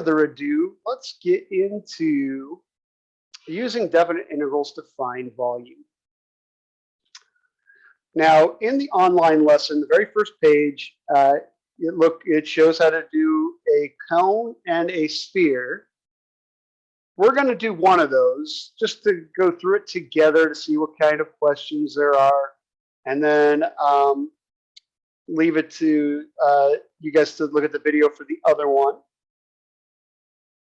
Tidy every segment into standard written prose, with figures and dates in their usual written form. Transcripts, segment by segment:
further ado, let's get into using definite integrals to find volume. Now, in the online lesson, the very first page, it shows how to do a cone and a sphere. We're going to do one of those just to go through it together to see what kind of questions there are, and then leave it to you guys to look at the video for the other one.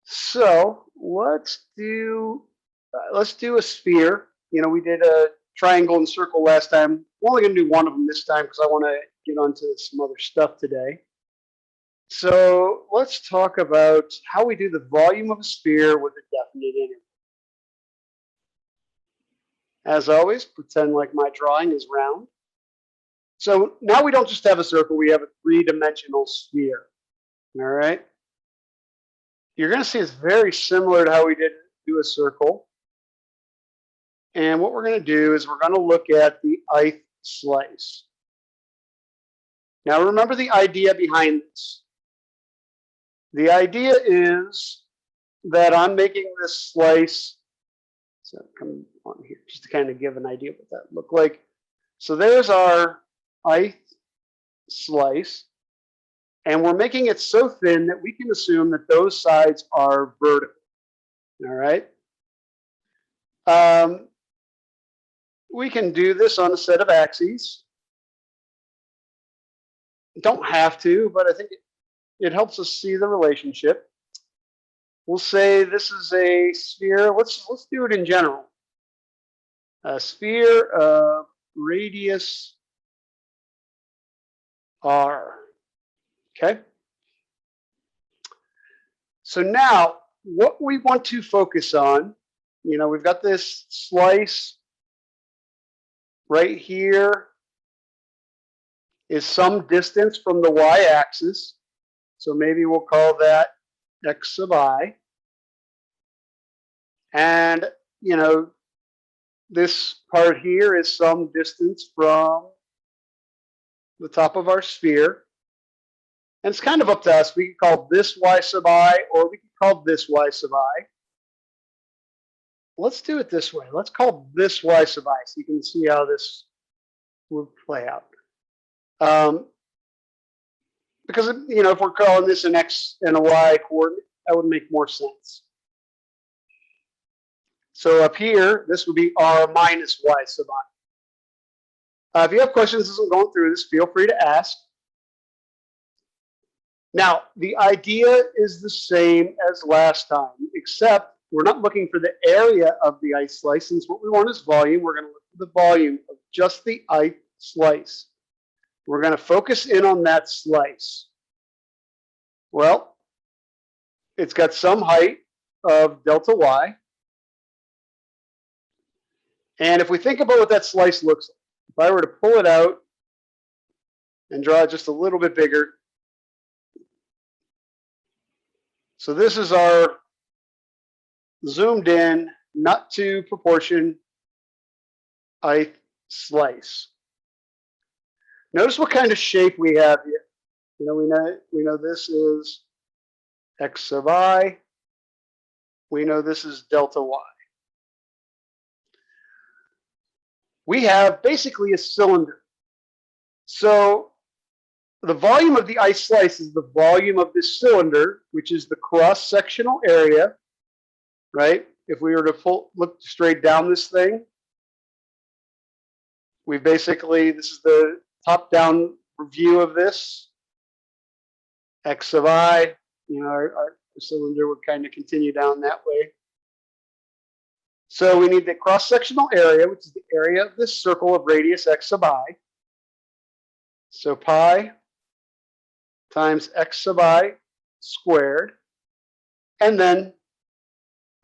So let's do a sphere. You know, we did a triangle and circle last time. We're only going to do one of them this time because I want to get onto some other stuff today. So let's talk about how we do the volume of a sphere with a definite interval. As always, pretend like my drawing is round. So now we don't just have a circle, we have a three-dimensional sphere. All right. You're going to see it's very similar to how we did do a circle. And what we're going to do is we're going to look at the ith slice. Now remember the idea behind this. The idea is that I'm making this slice. So come on here just to kind of give an idea of what that looked like. So there's our ith slice. And we're making it so thin that we can assume that those sides are vertical. All right. We can do this on a set of axes. Don't have to, but I think it helps us see the relationship. We'll say this is a sphere. Let's do it in general. A sphere of radius r. Okay. So now what we want to focus on, you know, we've got this slice right here is some distance from the y-axis. So maybe we'll call that x sub I. And, you know, this part here is some distance from the top of our sphere. And it's kind of up to us. We can call this y sub I, or we can call this y sub I. Let's do it this way. Let's call this y sub I so you can see how this would play out. Because, you know, if we're calling this an x and a y coordinate, that would make more sense. So up here, this would be r minus y sub I. If you have questions as I'm going through this, feel free to ask. Now, the idea is the same as last time, except we're not looking for the area of the ith slice. Since what we want is volume, we're going to look for the volume of just the ith slice. We're going to focus in on that slice. Well, it's got some height of delta y. And if we think about what that slice looks like, if I were to pull it out and draw it just a little bit bigger. So this is our zoomed in, not to proportion ith slice. Notice what kind of shape we have here. You know, we know this is x sub I. We know this is delta y. We have basically a cylinder. So the volume of the ith slice is the volume of this cylinder, which is the cross-sectional area, right? If we were to look straight down this thing, we basically, this is the top-down view of this. X sub I, you know, our cylinder would kind of continue down that way. So we need the cross-sectional area, which is the area of this circle of radius x sub I. So pi times x sub I squared, and then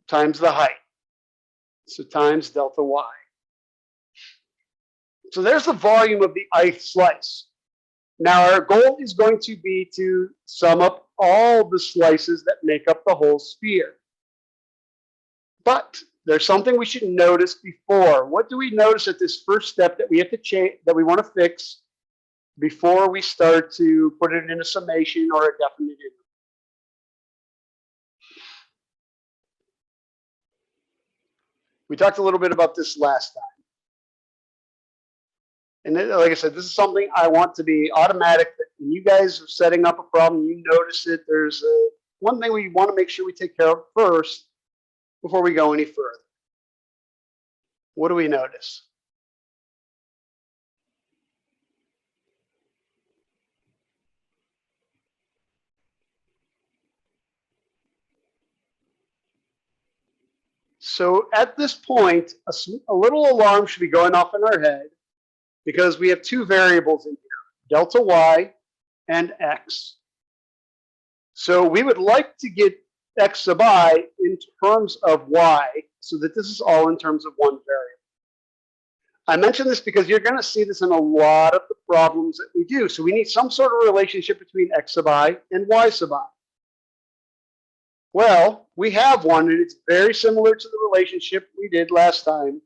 times the height. So times delta y. So there's the volume of the ith slice. Now our goal is going to be to sum up all the slices that make up the whole sphere. But there's something we should notice before. What do we notice at this first step that we have to change, that we want to fix before we start to put it in a summation or a definite interval? We talked a little bit about this last time. And then, like I said, this is something I want to be automatic. That when you guys are setting up a problem, you notice it. There's one thing we want to make sure we take care of first before we go any further. What do we notice? So at this point, a little alarm should be going off in our head because we have two variables in here, delta y and x. So we would like to get x sub I in terms of y so that this is all in terms of one variable. I mention this because you're going to see this in a lot of the problems that we do. So we need some sort of relationship between x sub I and y sub I. Well, we have one, and it's very similar to the relationship we did last time.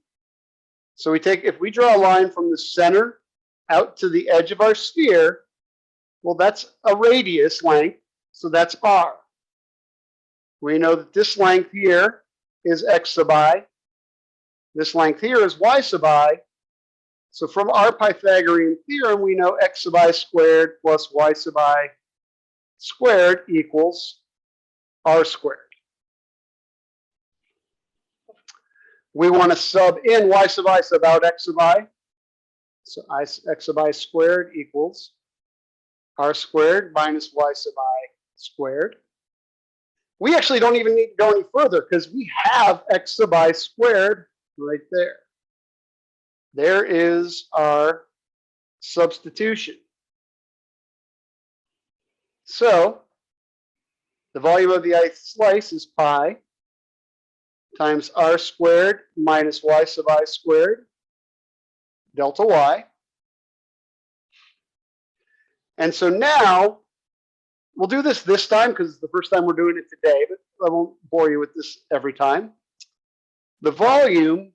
So if we draw a line from the center out to the edge of our sphere, well, that's a radius length, so that's r. We know that this length here is x sub I. This length here is y sub I. So from our Pythagorean theorem, we know x sub I squared plus y sub I squared equals r squared. We want to sub in y sub I sub out x sub I. So x sub I squared equals r squared minus y sub I squared. We actually don't even need to go any further because we have x sub I squared right there. There is our substitution. So the volume of the ith slice is pi times r squared minus y sub I squared delta y. And so now we'll do this time because it's the first time we're doing it today, but I won't bore you with this every time. The volume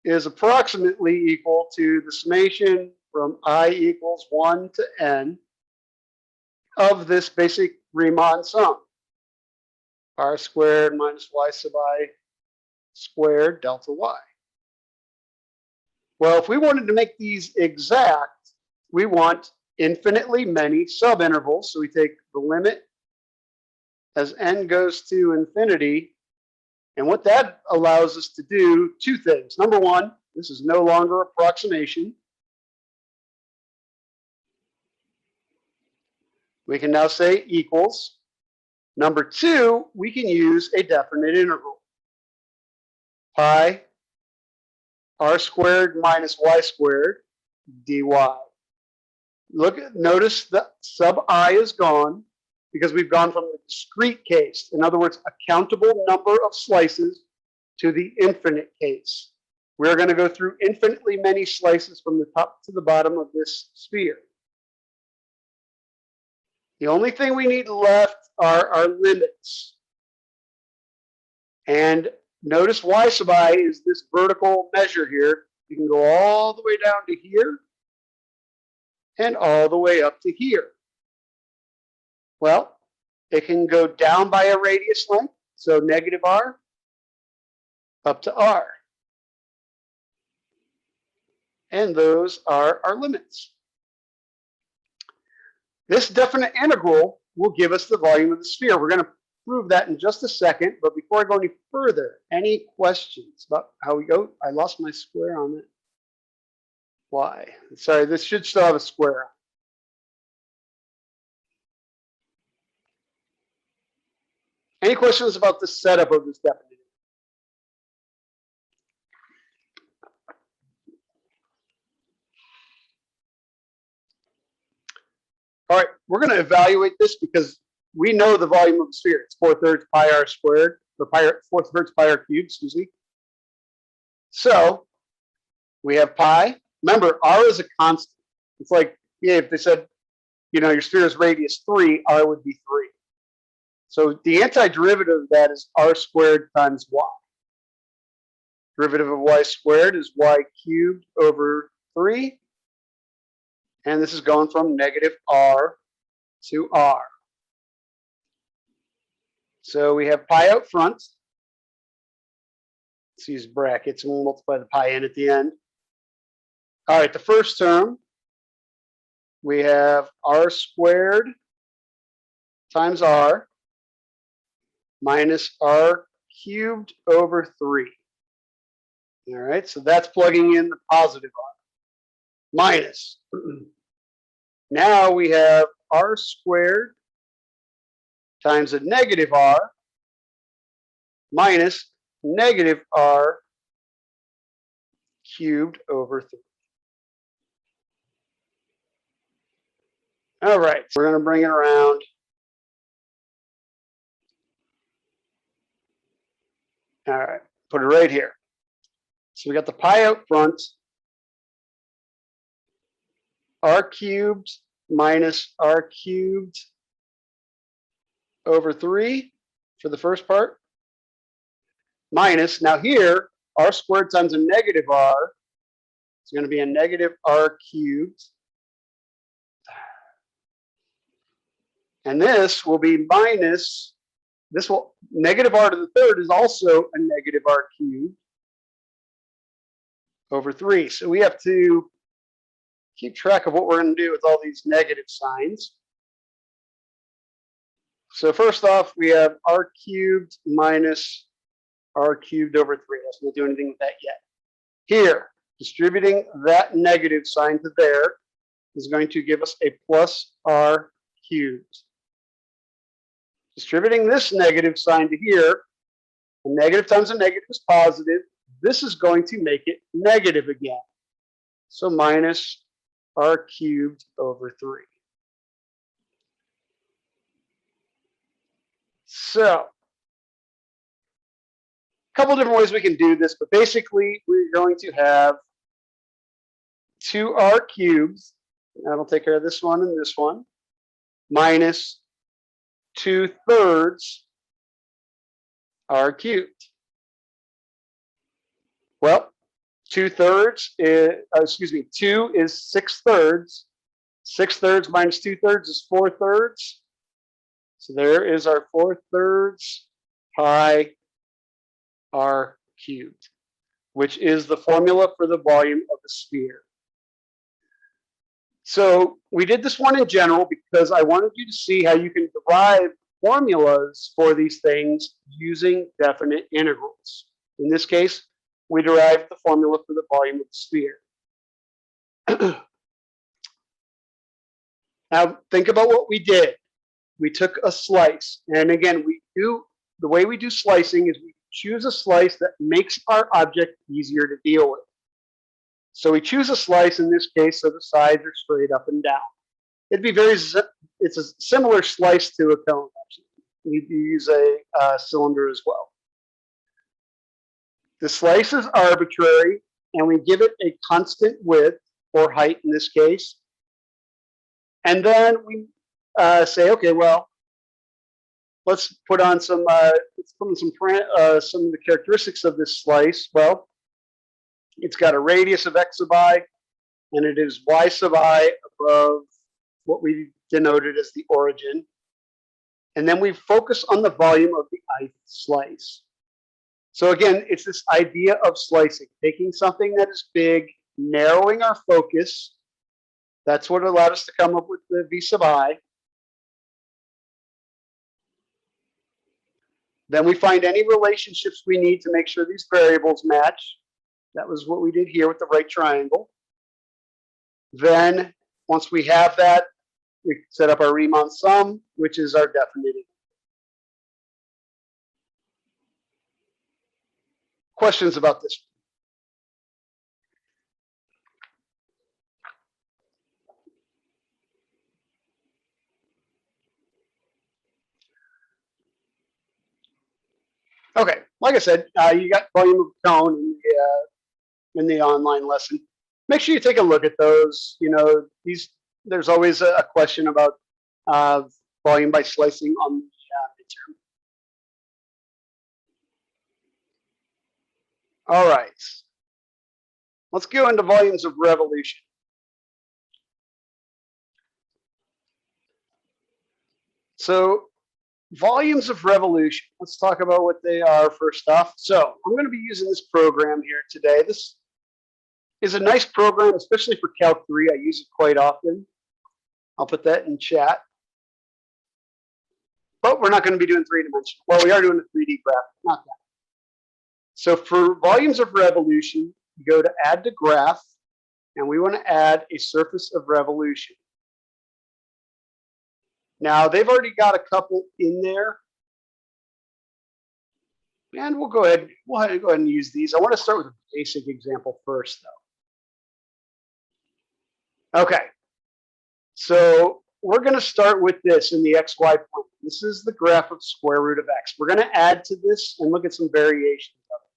is approximately equal to the summation from I equals 1 to n of this basic Riemann sum. R squared minus y sub I squared delta y. Well, if we wanted to make these exact, we want infinitely many subintervals. So we take the limit as n goes to infinity. And what that allows us to do, two things. Number one, this is no longer approximation. We can now say equals. Number two, we can use a definite integral. Pi r squared minus y squared dy. Notice that sub I is gone because we've gone from the discrete case, in other words, a countable number of slices, to the infinite case. We're going to go through infinitely many slices from the top to the bottom of this sphere. The only thing we need left are our limits. And notice y sub I is this vertical measure here. You can go all the way down to here and all the way up to here. Well, it can go down by a radius length, so negative r, up to r. And those are our limits. This definite integral will give us the volume of the sphere. We're going to prove that in just a second, but before I go any further, any questions about how we go? I lost my square on it. Why? Sorry, this should still have a square. Any questions about the setup of this definite? All right, we're going to evaluate this because we know the volume of the sphere. It's 4/3 pi r squared, or 4/3 pi r cubed, excuse me. So we have pi. Remember, r is a constant. It's like, yeah, if they said, you know, your sphere is radius 3, r would be 3. So the antiderivative of that is r squared times y. Derivative of y squared is y cubed over 3. And this is going from negative r to r. So we have pi out front. Let's use brackets and we'll multiply the pi in at the end. All right, the first term, we have r squared times r minus r cubed over 3. All right, so that's plugging in the positive r. Minus. Now we have r squared times a negative r minus negative r cubed over 3. All right, so we're going to bring it around. All right, put it right here. So we got the pi out front. R cubed minus r cubed over 3 for the first part. Minus, now here, r squared times a negative r is going to be a negative r cubed. And this will be minus, this will, negative r to the third is also a negative r cubed over 3. So we have to keep track of what we're going to do with all these negative signs. So first off, we have r cubed minus r cubed over 3. Let's not do anything with that yet. Here, distributing that negative sign to there is going to give us a plus r cubed. Distributing this negative sign to here, a negative times a negative is positive. This is going to make it negative again. So minus r cubed over 3. So, a couple different ways we can do this, but basically we're going to have 2r cubes, that'll take care of this one and this one, minus 2/3 r cubed. Well, 2/3 is, 2 is 6/3. 6/3 minus 2/3 is 4/3. So there is our 4/3 pi r cubed, which is the formula for the volume of the sphere. So we did this one in general because I wanted you to see how you can derive formulas for these things using definite integrals. In this case, we derived the formula for the volume of the sphere. Now think about what we did. We took a slice, and again, the way we do slicing is we choose a slice that makes our object easier to deal with. So we choose a slice in this case so the sides are straight up and down. It's a similar slice to a cone, actually. You use a cylinder as well. The slice is arbitrary, and we give it a constant width, or height in this case. And then we say, okay, well, let's put on some of the characteristics of this slice. Well, it's got a radius of x sub I, and it is y sub I above what we denoted as the origin. And then we focus on the volume of the ith slice. So again, it's this idea of slicing, taking something that is big, narrowing our focus. That's what allowed us to come up with the v sub I. Then we find any relationships we need to make sure these variables match. That was what we did here with the right triangle. Then, once we have that, we set up our Riemann sum, which is our definite integral. Questions about this? Okay, like I said, you got volume of cone in the online lesson. Make sure you take a look at those. You know, there's always a question about volume by slicing on the midterm. All right, let's go into volumes of revolution. So volumes of revolution. Let's talk about what they are first off. So I'm going to be using this program here today. This is a nice program, especially for Calc 3. I use it quite often. I'll put that in chat. But we're not going to be doing three-dimensional. Well, we are doing a 3D graph, not that. So for volumes of revolution, you go to add to graph, and we want to add a surface of revolution. Now, they've already got a couple in there. And we'll go ahead and use these. I want to start with a basic example first, though. Okay. So we're going to start with this in the XY plane. This is the graph of square root of x. We're going to add to this and look at some variations of it.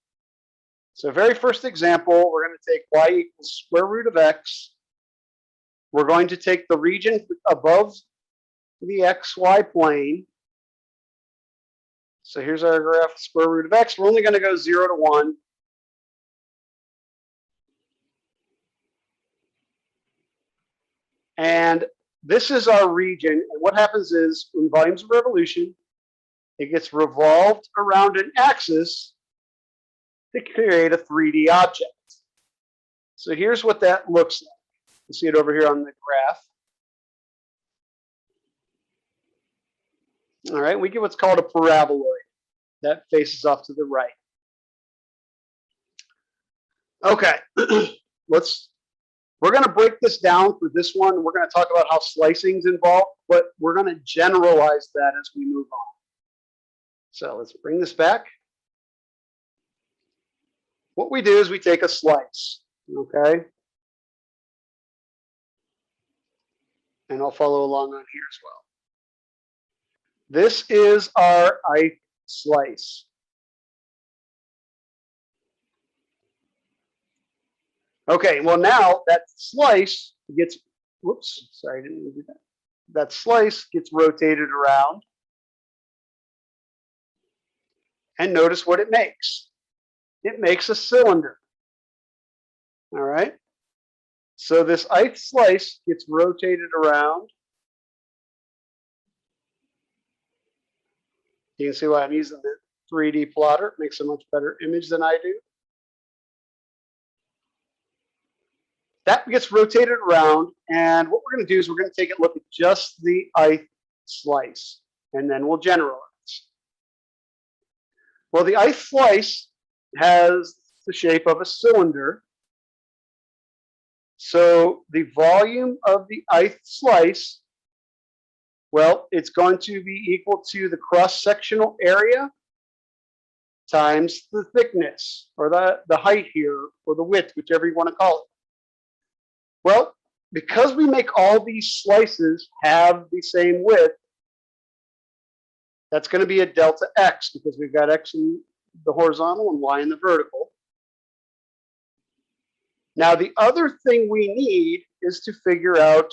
So very first example, we're going to take y equals square root of x. We're going to take the region above the XY plane. So here's our graph of square root of x. We're only going to go 0 to 1. And this is our region. And what happens is, in volumes of revolution, it gets revolved around an axis to create a 3D object. So here's what that looks like. You see it over here on the graph. All right, we get what's called a paraboloid. That faces off to the right. Okay, we're going to break this down for this one. We're going to talk about how slicing is involved, but we're going to generalize that as we move on. So let's bring this back. What we do is we take a slice, okay? And I'll follow along on here as well. This is our ith slice. Okay, well now that slice gets, whoops, sorry, I didn't do that. That slice gets rotated around. And notice what it makes. It makes a cylinder. All right. So this ith slice gets rotated around. You can see why I'm using the 3D plotter. It makes a much better image than I do. That gets rotated around, and what we're going to do is we're going to take a look at just the ith slice, and then we'll generalize. Well, the ith slice has the shape of a cylinder. So the volume of the ith slice, well, it's going to be equal to the cross-sectional area times the thickness, or the height here, or the width, whichever you want to call it. Well, because we make all these slices have the same width, that's going to be a delta x, because we've got x in the horizontal and y in the vertical. Now, the other thing we need is to figure out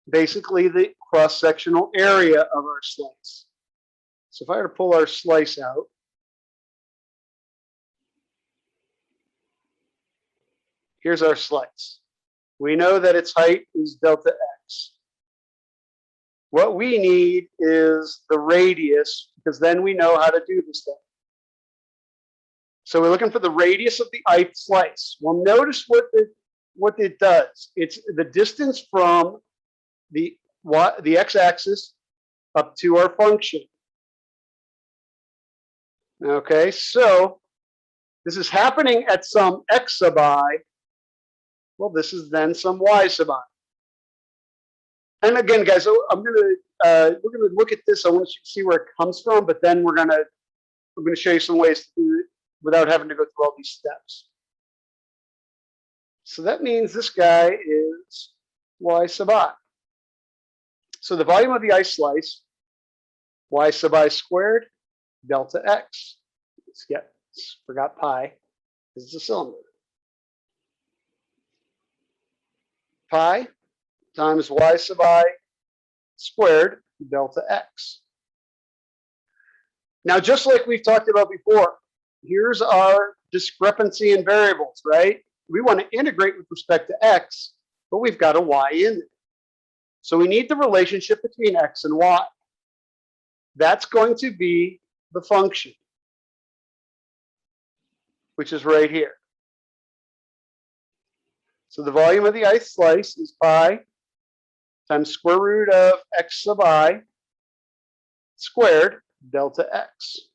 basically the cross-sectional area of our slice. So if I were to pull our slice out, here's our slice. We know that its height is delta x. What we need is the radius, because then we know how to do this thing. So we're looking for the radius of the ith slice. Well, notice what it does. It's the distance from the x-axis up to our function. Okay, so this is happening at some x sub I. Well, this is then some y sub I. And again, guys, we're gonna look at this. I want you to see where it comes from, but then we're gonna show you some ways to do it without having to go through all these steps. So that means this guy is y sub I. So the volume of the ith slice, y sub I squared, delta x. Forgot pi. This is a cylinder. Pi times y sub I squared, delta x. Now, just like we've talked about before, here's our discrepancy in variables, right? We want to integrate with respect to x, but we've got a y in there. So we need the relationship between x and y. That's going to be the function, which is right here. So the volume of the ith slice is pi times square root of x sub I squared delta x.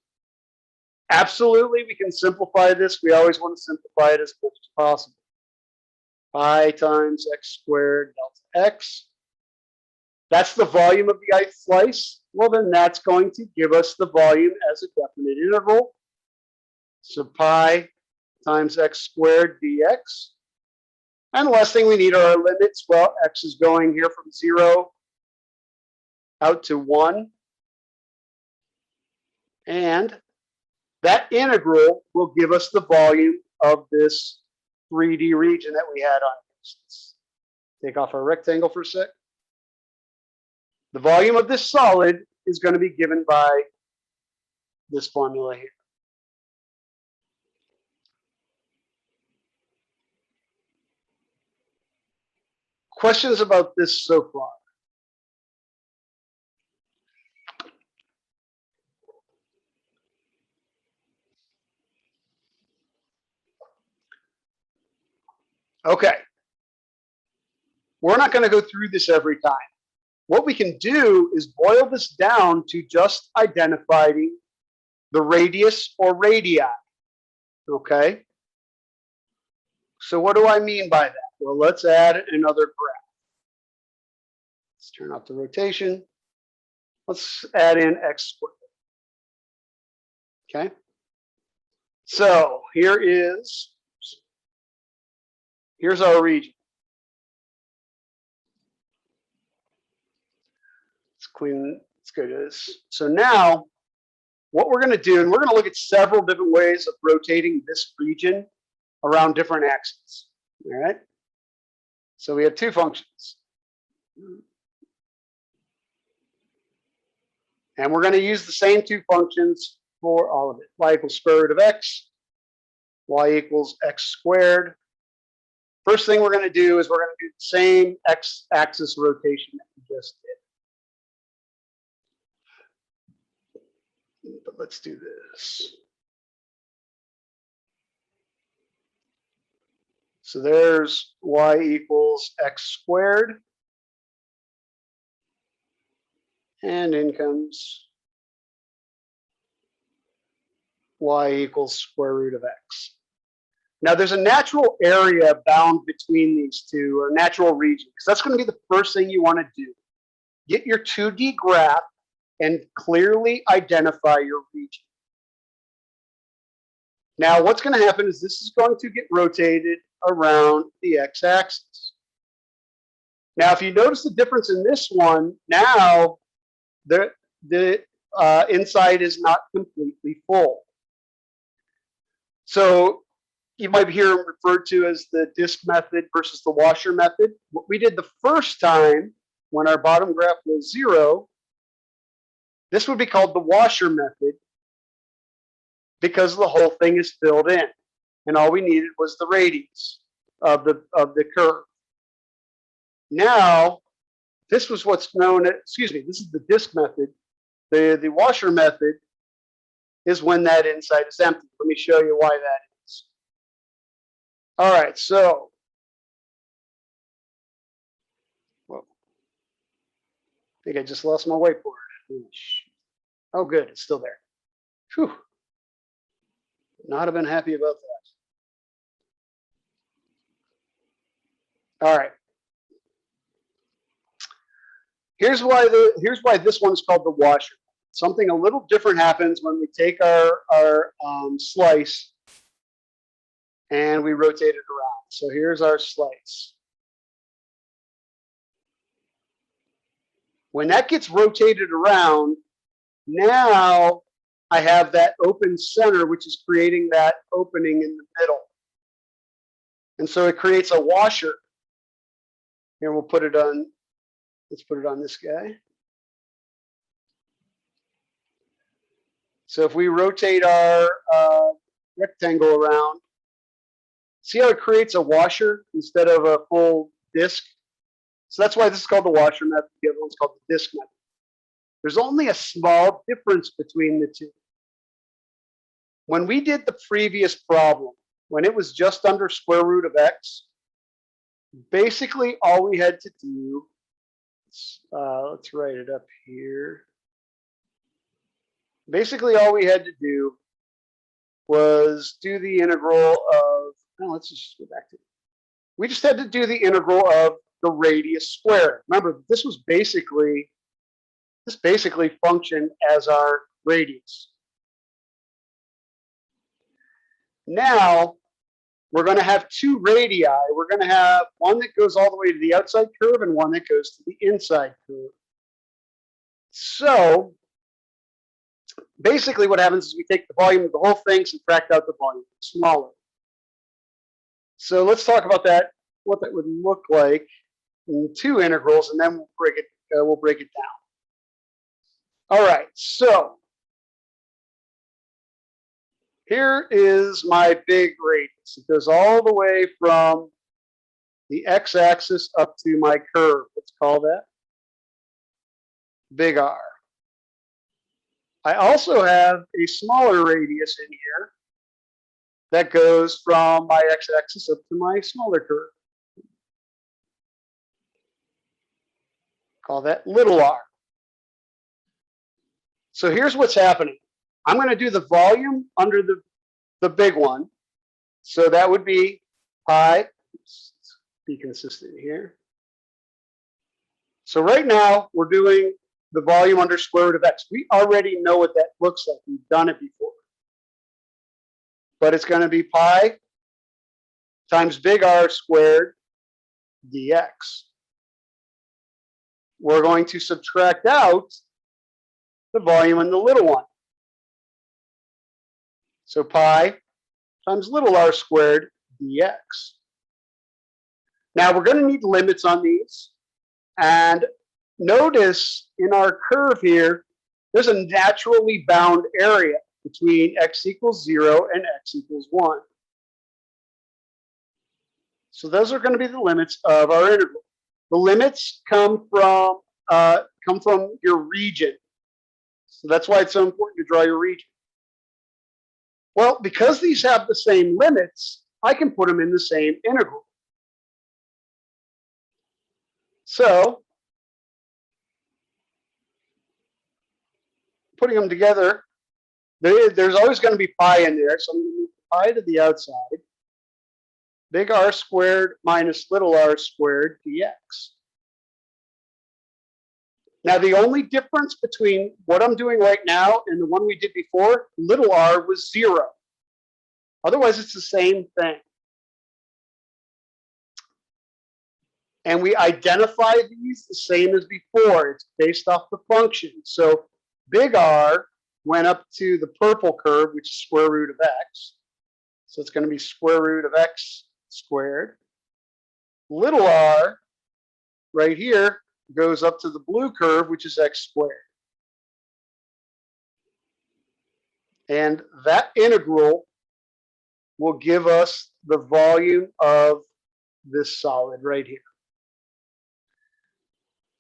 Absolutely, we can simplify this. We always want to simplify it as much as possible. Pi times x squared delta x. That's the volume of the ith slice. Well, then that's going to give us the volume as a definite interval. So pi times x squared dx. And the last thing we need are our limits. Well, x is going here from 0 out to 1. And that integral will give us the volume of this 3D region that we had on this. Take off our rectangle for a sec. The volume of this solid is going to be given by this formula here. Questions about this so far? Okay. We're not going to go through this every time. What we can do is boil this down to just identifying the radius or radii. Okay. So what do I mean by that? Well, let's add another graph. Let's turn off the rotation. Let's add in x squared. Okay. So here's our region. Let's clean. Let's go to this. So now what we're going to do, and we're going to look at several different ways of rotating this region around different axes. All right. So we have two functions. And we're going to use the same two functions for all of it. Y equals square root of x, y equals x squared. First thing we're going to do is we're going to do the same x-axis rotation that we just did. But let's do this. So there's y equals x squared. And in comes y equals square root of x. Now there's a natural area bound between these two, or natural region, because that's going to be the first thing you want to do. Get your 2D graph and clearly identify your region. Now what's going to happen is this is going to get rotated around the x-axis. Now if you notice the difference in this one, now the inside is not completely full. So you might hear it referred to as the disk method versus the washer method. What we did the first time when our bottom graph was 0, this would be called the washer method because the whole thing is filled in. And all we needed was the radius of the curve. Now, this was what's known as, this is the disk method. The washer method is when that inside is empty. Let me show you why that is. All right, so, well, I think I just lost my whiteboard. Oh, good, it's still there. Whew. Not have been happy about that. All right. Here's why this one is called the washer. Something a little different happens when we take our slice and we rotate it around. So here's our slice. When that gets rotated around, now I have that open center, which is creating that opening in the middle. And so it creates a washer. Here we'll put it on, let's put it on this guy. So if we rotate our rectangle around, see how it creates a washer instead of a full disc? So that's why this is called the washer method. The other one's called the disc method. There's only a small difference between the two. When we did the previous problem, when it was just under square root of x, basically all we had to do, let's write it up here. Basically all we had to do was do the integral of, let's just go back to it. We just had to do the integral of the radius squared. Remember, this basically functioned as our radius. Now, we're going to have two radii. We're going to have one that goes all the way to the outside curve and one that goes to the inside curve. So, basically what happens is we take the volume of the whole thing, subtract out the volume, smaller. So let's talk about that, what that would look like in two integrals, and then we'll break it down. All right, so here is my big radius. It goes all the way from the x-axis up to my curve. Let's call that big R. I also have a smaller radius in here that goes from my x-axis up to my smaller curve. Call that little r. So here's what's happening. I'm going to do the volume under the big one. So that would be pi. Let's be consistent here. So right now we're doing the volume under square root of x. We already know what that looks like. We've done it before. But it's going to be pi times big R squared dx. We're going to subtract out the volume in the little one. So pi times little r squared dx. Now we're going to need limits on these. And notice in our curve here, there's a naturally bound area between x equals 0 and x equals 1. So those are going to be the limits of our integral. The limits come from your region. So that's why it's so important to draw your region. Well, because these have the same limits, I can put them in the same integral. So putting them together, there's always going to be pi in there. So I'm going to move pi to the outside. Big R squared minus little r squared dx. Now, the only difference between what I'm doing right now and the one we did before, little r was 0. Otherwise, it's the same thing. And we identify these the same as before. It's based off the function. So big R went up to the purple curve, which is square root of x. So it's going to be square root of x squared. Little r right here goes up to the blue curve, which is x squared. And that integral will give us the volume of this solid right here.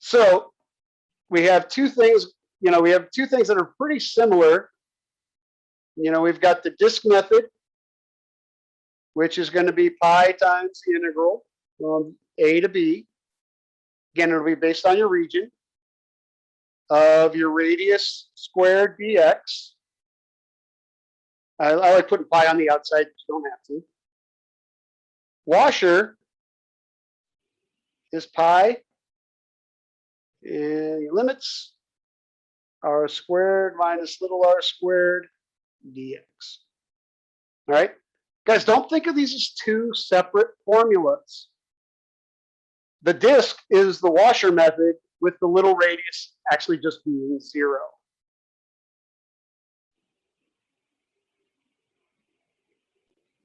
So we have two things, we have two things that are pretty similar. We've got the disk method, which is going to be pi times the integral from a to b. Again, it'll be based on your region of your radius squared dx. I like putting pi on the outside, but you don't have to. Washer is pi, and your limits r squared minus little r squared dx. All right, guys, don't think of these as two separate formulas. The disk is the washer method with the little radius actually just being 0.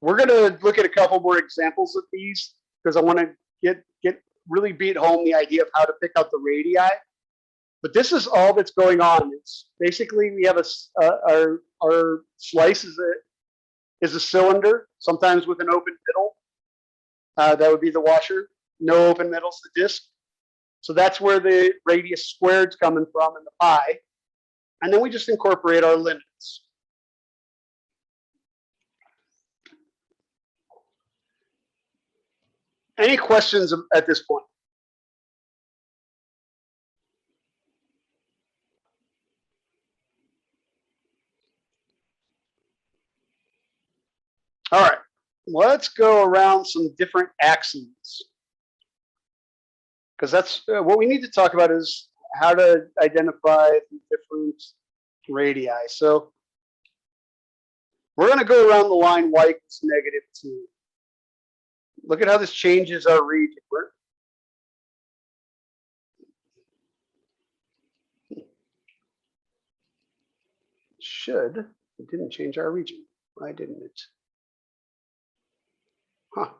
We're going to look at a couple more examples of these because I want to get really beat home the idea of how to pick out the radii. But this is all that's going on. It's basically we have our slice is a cylinder, sometimes with an open middle. That would be the washer. No open middle's the disk. So that's where the radius squared's coming from in the pi. And then we just incorporate our limits. Any questions at this point? All right, let's go around some different axes, because that's what we need to talk about is how to identify the different radii. So we're going to go around the line y equals -2. Look at how this changes our region. It didn't change our region. Why didn't it? Huh.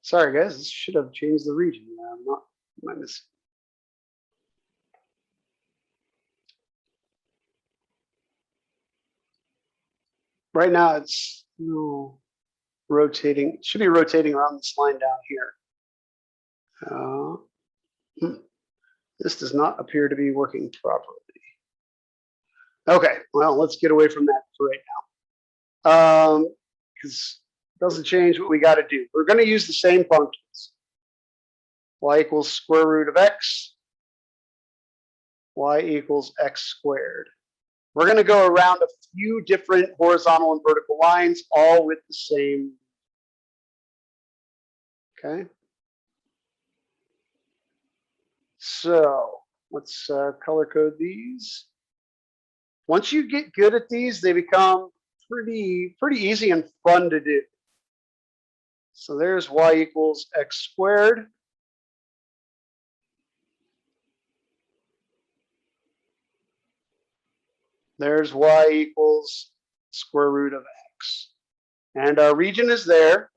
Sorry, guys. This should have changed the region. I'm not. Am I missing? Right now, it's rotating. It should be rotating around this line down here. This does not appear to be working properly. Okay, well, let's get away from that for right now. Because it doesn't change what we got to do. We're going to use the same functions. Y equals square root of x. Y equals x squared. We're going to go around a few different horizontal and vertical lines, all with the same. Okay. So let's color code these. Once you get good at these, they become pretty easy and fun to do. So there's y equals x squared. There's y equals square root of x. And our region is there.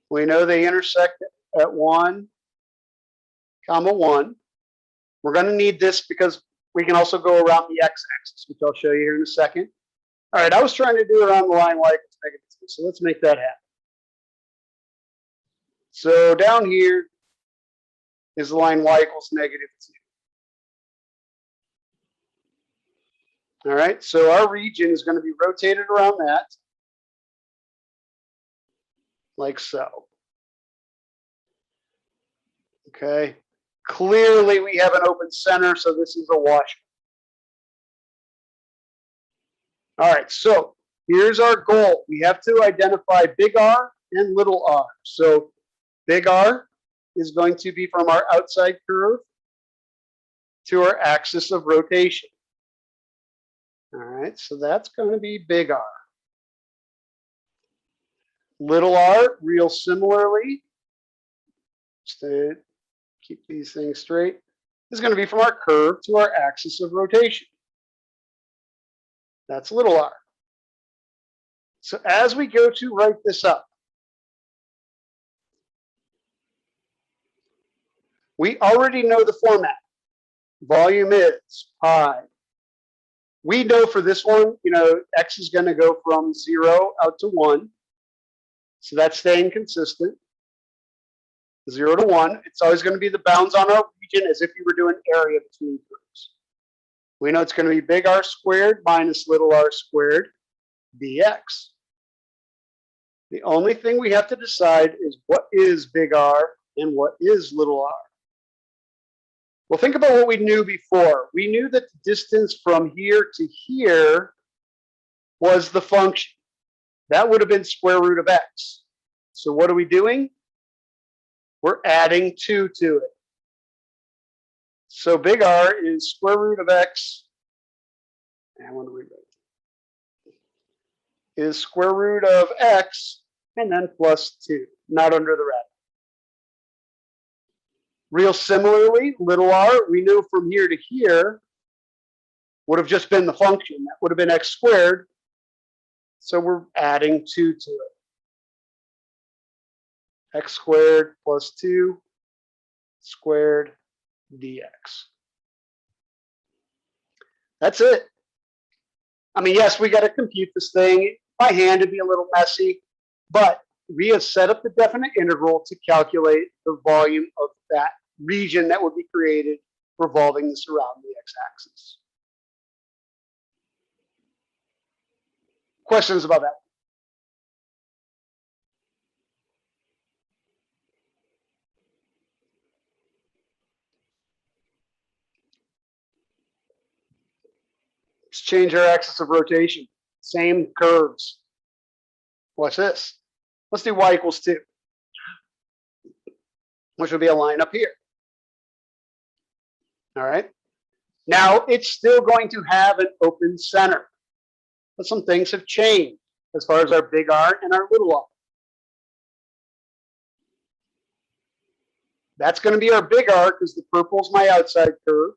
We know they intersect at 1, 1. We're going to need this because we can also go around the x-axis, which I'll show you here in a second. All right, I was trying to do it on the line y equals -2, so let's make that happen. So down here is the line y equals -2. All right, so our region is going to be rotated around that, like so. Okay, clearly we have an open center, so this is a wash. All right, so here's our goal. We have to identify big R and little r. So big R is going to be from our outside curve to our axis of rotation. All right, so that's going to be big R. Little r, real similarly, just to keep these things straight, is going to be from our curve to our axis of rotation. That's little r. So as we go to write this up, we already know the format. Volume is pi. We know for this one, x is going to go from 0 out to 1. So that's staying consistent. 0 to 1. It's always going to be the bounds on our region as if you were doing area between curves. We know it's going to be big R squared minus little r squared dx. The only thing we have to decide is what is big R and what is little r. Well, think about what we knew before. We knew that the distance from here to here was the function. That would have been square root of x. So what are we doing? We're adding 2 to it. So big R is square root of x. And what do we write? Is square root of x and then plus 2, not under the radical. Real similarly, little r, we knew from here to here would have just been the function. That would have been x squared. So we're adding 2 to it. X squared plus 2 squared dx. That's it. I mean, yes, we got to compute this thing. By hand, it'd be a little messy. But we have set up the definite integral to calculate the volume of that region that would be created revolving this around the x-axis. Questions about that? Let's change our axis of rotation. Same curves. Watch this. Let's do y equals 2, which would be a line up here. All right. Now it's still going to have an open center, but some things have changed as far as our big R and our little r. That's going to be our big R because the purple is my outside curve.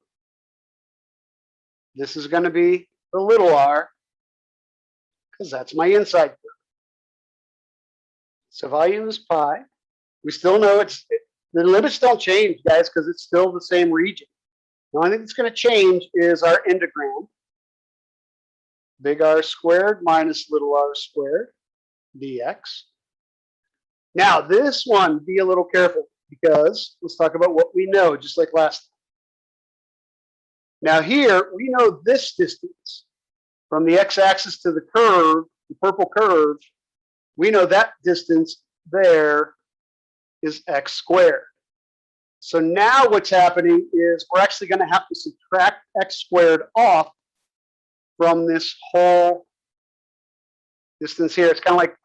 This is going to be the little r because that's my inside curve. So volume is pi. We still know the limits don't change, guys, because it's still the same region. The only thing that's going to change is our integral. Big R squared minus little r squared dx. Now this one, be a little careful because let's talk about what we know, just like last time. Now here, we know this distance from the x-axis to the curve, the purple curve, we know that distance there is x squared. So now what's happening is we're actually going to have to subtract x squared off from this whole distance here. It's kind of like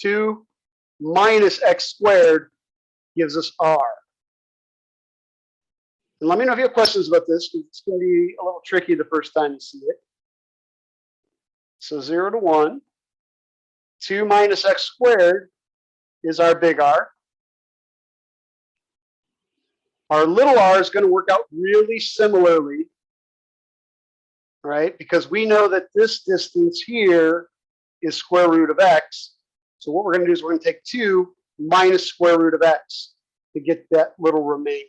2 minus x squared gives us r. And let me know if you have questions about this, because it's going to be a little tricky the first time you see it. So 0 to 1, 2 minus x squared is our big R. Our little r is going to work out really similarly, right? Because we know that this distance here is square root of x. So what we're going to do is we're going to take 2 minus square root of x to get that little remainder.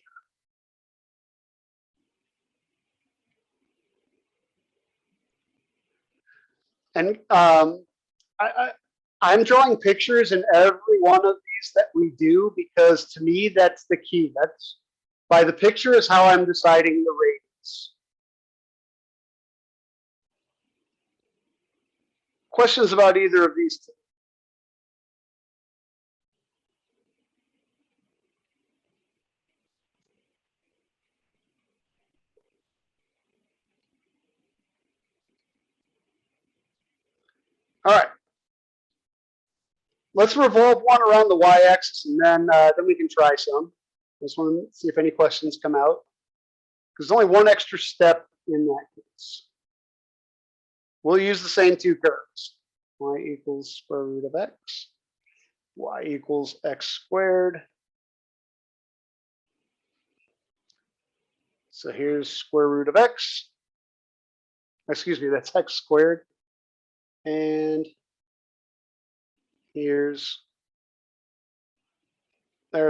And I'm drawing pictures in every one of these that we do because to me that's the key. That's by the picture is how I'm deciding the radius. Questions about either of these two? All right. Let's revolve one around the y-axis, and then we can try some. I just want to see if any questions come out. Because there's only one extra step in that case. We'll use the same two curves. Y equals square root of x. Y equals x squared. So here's square root of x. Excuse me, that's x squared. And there's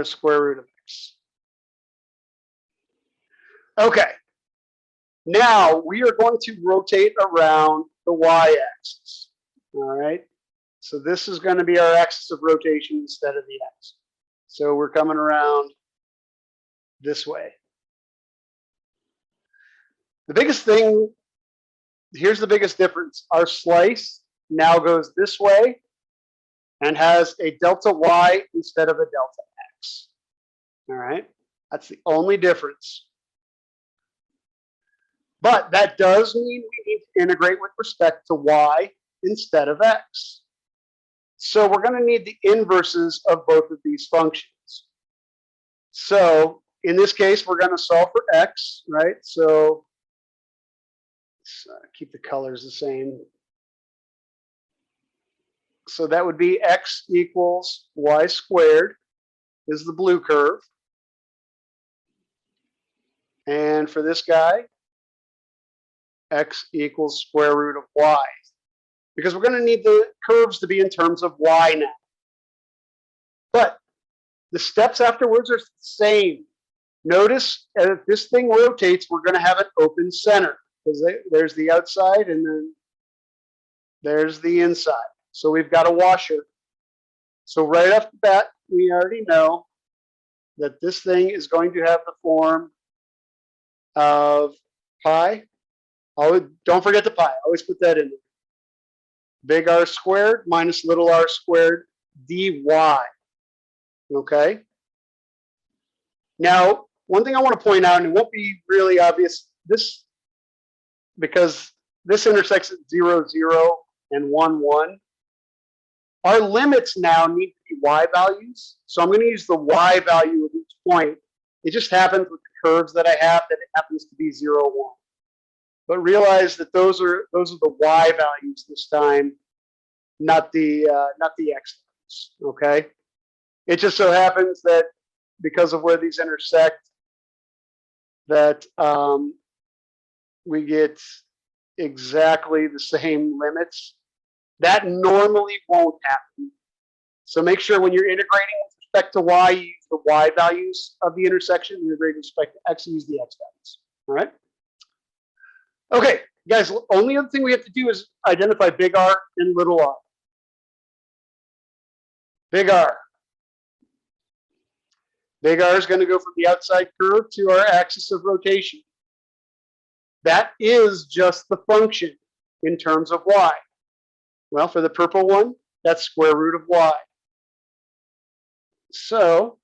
square root of x. Okay. Now we are going to rotate around the y-axis. All right. So this is going to be our axis of rotation instead of the x. So we're coming around this way. The biggest thing, here's the biggest difference. Our slice now goes this way and has a delta y instead of a delta x. All right. That's the only difference. But that does mean we need to integrate with respect to y instead of x. So we're going to need the inverses of both of these functions. So in this case, we're going to solve for x, right? So let's keep the colors the same. So that would be x equals y squared is the blue curve. And for this guy, x equals square root of y. Because we're going to need the curves to be in terms of y now. But the steps afterwards are the same. Notice if this thing rotates, we're going to have an open center. Because there's the outside and then there's the inside. So we've got a washer. So right off the bat, we already know that this thing is going to have the form of pi. Don't forget the pi. Always put that in there. Big R squared minus little r squared dy. Okay? Now, one thing I want to point out, and it won't be really obvious, because this intersects at 0, 0, and 1, 1. Our limits now need to be y values. So I'm going to use the y value of each point. It just happens with the curves that I have that it happens to be 0, 1. But realize that those are the y values this time, not the x values. Okay. It just so happens that because of where these intersect, that we get exactly the same limits. That normally won't happen. So make sure when you're integrating with respect to y, you use the y values of the intersection. When you're integrating with respect to x, you use the x values. All right. Okay, guys, only other thing we have to do is identify big R and little r. Big R. Big R is going to go from the outside curve to our axis of rotation. That is just the function in terms of y. Well, for the purple one, that's square root of y. So,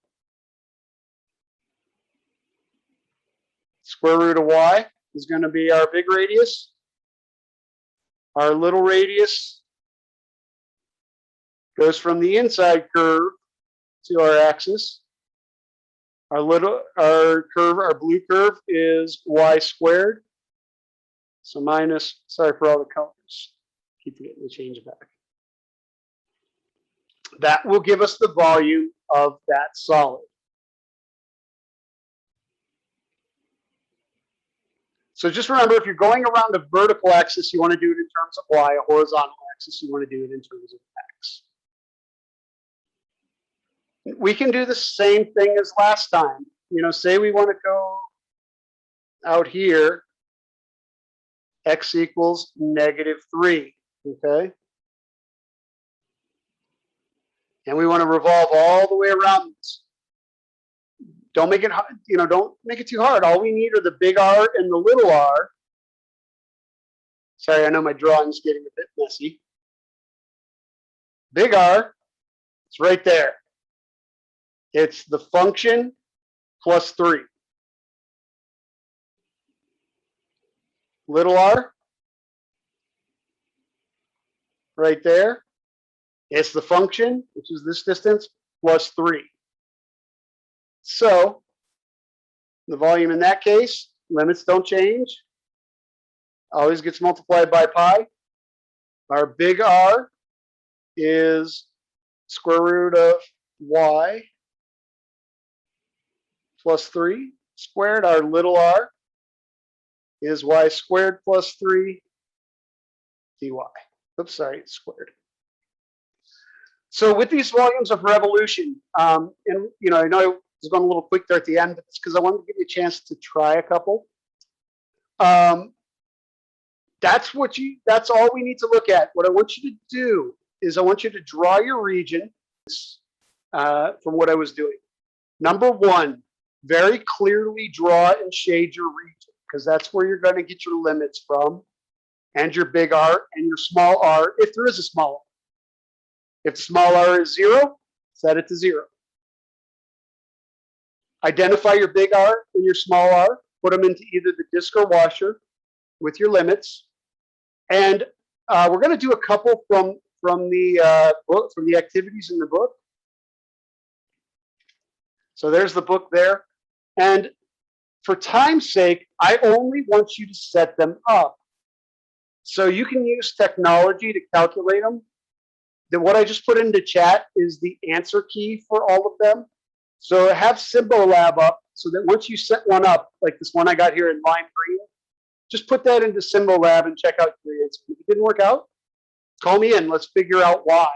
square root of y is going to be our big radius. Our little radius goes from the inside curve to our axis. Our blue curve is y squared. So minus, sorry for all the colors. Keep forgetting to change it back. That will give us the volume of that solid. So just remember, if you're going around a vertical axis, you want to do it in terms of y. A horizontal axis, you want to do it in terms of x. We can do the same thing as last time. You know, say we want to go out here, x equals -3, okay? And we want to revolve all the way around this. Don't make it, don't make it too hard. All we need are the big R and the little r. Sorry, I know my drawing's getting a bit messy. Big R, it's right there. It's the function plus 3. Little r, right there. It's the function, which is this distance, plus 3. So, the volume in that case, limits don't change. Always gets multiplied by pi. Our big R is square root of y plus 3 squared. Our little r is y squared plus 3 dy. Oops, sorry, squared. So with these volumes of revolution, and I know I was going a little quick there at the end, but it's because I wanted to give you a chance to try a couple. That's all we need to look at. What I want you to do is I want you to draw your region from what I was doing. Number 1, very clearly draw and shade your region, because that's where you're going to get your limits from, and your big R and your small r, if there is a small r. If small r is 0, set it to 0. Identify your big R and your small r, put them into either the disk or washer with your limits. And we're going to do a couple from the book, from the activities in the book. So there's the book there. And for time's sake, I only want you to set them up. So you can use technology to calculate them. Then what I just put into chat is the answer key for all of them. So have Symbolab up so that once you set one up, like this one I got here in line green, just put that into Symbolab and check out your answer. If it didn't work out, call me in. Let's figure out why.